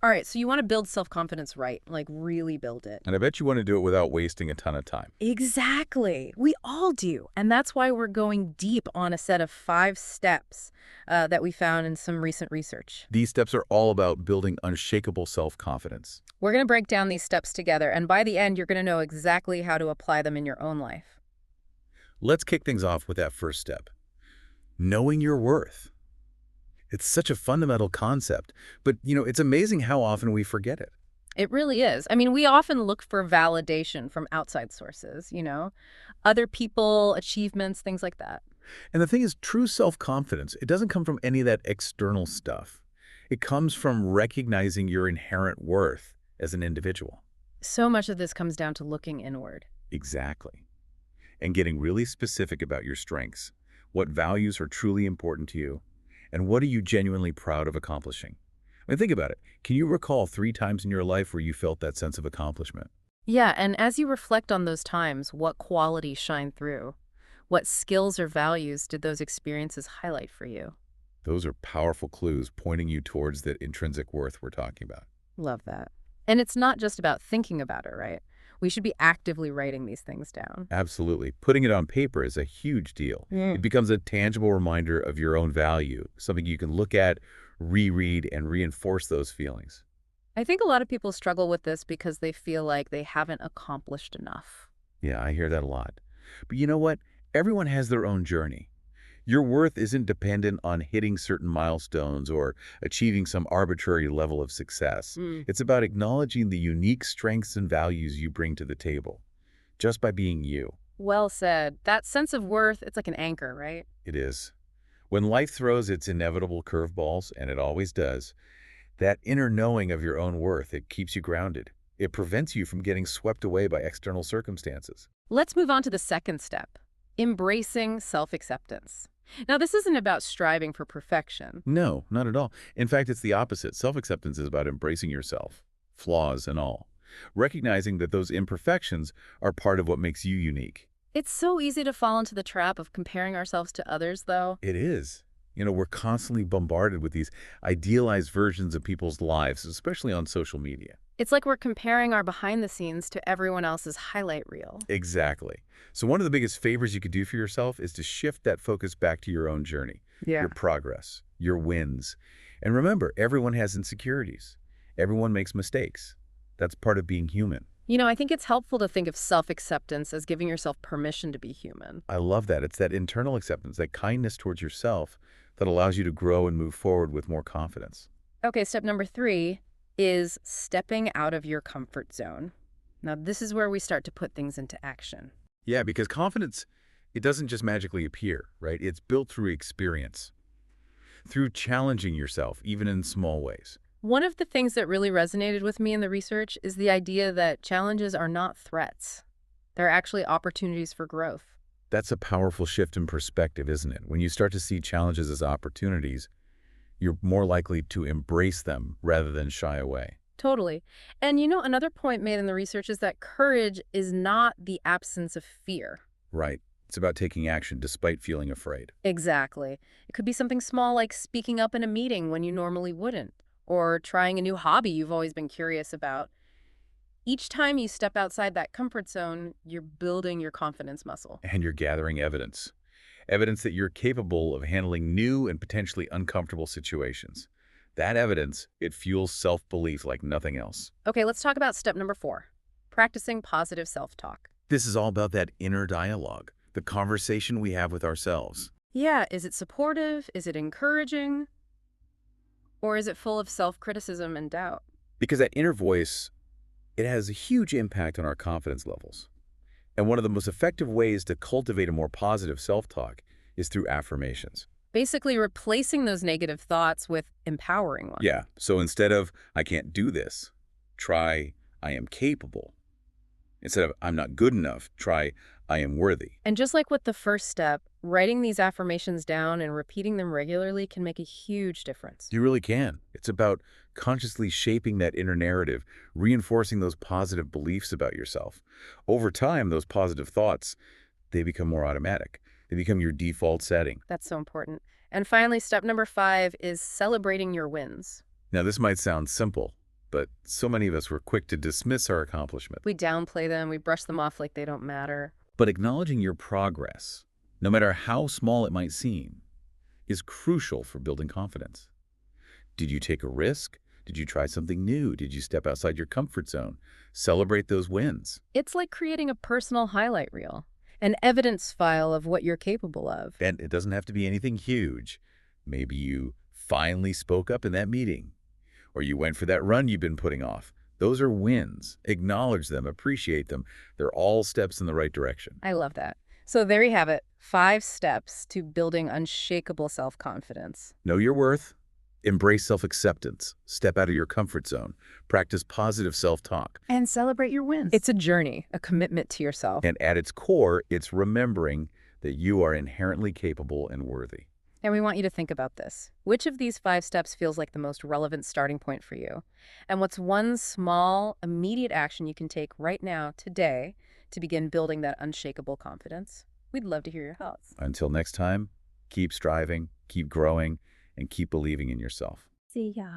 All right, so you want to build self-confidence right, like really build it. And I bet you want to do it without wasting a ton of time. Exactly. We all do. And that's why we're going deep on a set of 5 steps that we found in some recent research. These steps are all about building unshakable self-confidence. We're going to break down these steps together, and by the end, you're going to know exactly how to apply them in your own life. Let's kick things off with that first step, knowing your worth. It's such a fundamental concept, but it's amazing how often we forget it. It really is. I mean, we often look for validation from outside sources, other people, achievements, things like that. And the thing is, true self-confidence, it doesn't come from any of that external stuff. It comes from recognizing your inherent worth as an individual. So much of this comes down to looking inward. Exactly. And getting really specific about your strengths, what values are truly important to you, and what are you genuinely proud of accomplishing. I mean, think about it. Can you recall 3 times in your life where you felt that sense of accomplishment? Yeah, and as you reflect on those times, what qualities shine through? What skills or values did those experiences highlight for you? Those are powerful clues pointing you towards that intrinsic worth we're talking about. Love that. And it's not just about thinking about it, right? We should be actively writing these things down. Absolutely. Putting it on paper is a huge deal. It Mm. becomes a tangible reminder of your own value, something you can look at, reread, and reinforce those feelings. I think a lot of people struggle with this because they feel like they haven't accomplished enough. Yeah, I hear that a lot. But you know what? Everyone has their own journey. Your worth isn't dependent on hitting certain milestones or achieving some arbitrary level of success. Mm. It's about acknowledging the unique strengths and values you bring to the table, just by being you. Well said. That sense of worth, it's like an anchor, right? It is. When life throws its inevitable curveballs, and it always does, that inner knowing of your own worth, it keeps you grounded. It prevents you from getting swept away by external circumstances. Let's move on to the second step, embracing self-acceptance. Now, this isn't about striving for perfection. No, not at all. In fact, it's the opposite. Self-acceptance is about embracing yourself, flaws and all. Recognizing that those imperfections are part of what makes you unique. It's so easy to fall into the trap of comparing ourselves to others, though. It is. We're constantly bombarded with these idealized versions of people's lives, especially on social media. It's like we're comparing our behind the scenes to everyone else's highlight reel. Exactly. So one of the biggest favors you could do for yourself is to shift that focus back to your own journey, Yeah. your progress, your wins. And remember, everyone has insecurities. Everyone makes mistakes. That's part of being human. I think it's helpful to think of self-acceptance as giving yourself permission to be human. I love that. It's that internal acceptance, that kindness towards yourself that allows you to grow and move forward with more confidence. Okay, step number 3 is stepping out of your comfort zone. Now, this is where we start to put things into action. Yeah, because confidence, it doesn't just magically appear, right? It's built through experience, through challenging yourself, even in small ways. One of the things that really resonated with me in the research is the idea that challenges are not threats. They're actually opportunities for growth. That's a powerful shift in perspective, isn't it? When you start to see challenges as opportunities, you're more likely to embrace them rather than shy away. Totally. And another point made in the research is that courage is not the absence of fear. Right. It's about taking action despite feeling afraid. Exactly. It could be something small like speaking up in a meeting when you normally wouldn't, or trying a new hobby you've always been curious about. Each time you step outside that comfort zone, you're building your confidence muscle. And you're gathering evidence. Evidence that you're capable of handling new and potentially uncomfortable situations. That evidence, it fuels self-belief like nothing else. Okay, let's talk about step number 4, practicing positive self-talk. This is all about that inner dialogue, the conversation we have with ourselves. Yeah, is it supportive? Is it encouraging? Or is it full of self-criticism and doubt? Because that inner voice, it has a huge impact on our confidence levels. And one of the most effective ways to cultivate a more positive self-talk is through affirmations. Basically replacing those negative thoughts with empowering ones. Yeah, so instead of, I can't do this, try, I am capable. Instead of, I'm not good enough, try, I am worthy. And just like with the first step, writing these affirmations down and repeating them regularly can make a huge difference. You really can. It's about consciously shaping that inner narrative, reinforcing those positive beliefs about yourself. Over time, those positive thoughts, they become more automatic. They become your default setting. That's so important. And finally, step number 5 is celebrating your wins. Now, this might sound simple, but so many of us were quick to dismiss our accomplishment. We downplay them, we brush them off like they don't matter. But acknowledging your progress, no matter how small it might seem, is crucial for building confidence. Did you take a risk? Did you try something new? Did you step outside your comfort zone? Celebrate those wins. It's like creating a personal highlight reel, an evidence file of what you're capable of. And it doesn't have to be anything huge. Maybe you finally spoke up in that meeting, or you went for that run you've been putting off. Those are wins. Acknowledge them, appreciate them. They're all steps in the right direction. I love that. So there you have it, 5 steps to building unshakable self-confidence. Know your worth. Embrace self-acceptance. Step out of your comfort zone. Practice positive self-talk. And celebrate your wins. It's a journey, a commitment to yourself. And at its core, it's remembering that you are inherently capable and worthy. And we want you to think about this. Which of these 5 steps feels like the most relevant starting point for you? And what's one small, immediate action you can take right now, today, to begin building that unshakable confidence? We'd love to hear your thoughts. Until next time, keep striving, keep growing, and keep believing in yourself. See ya.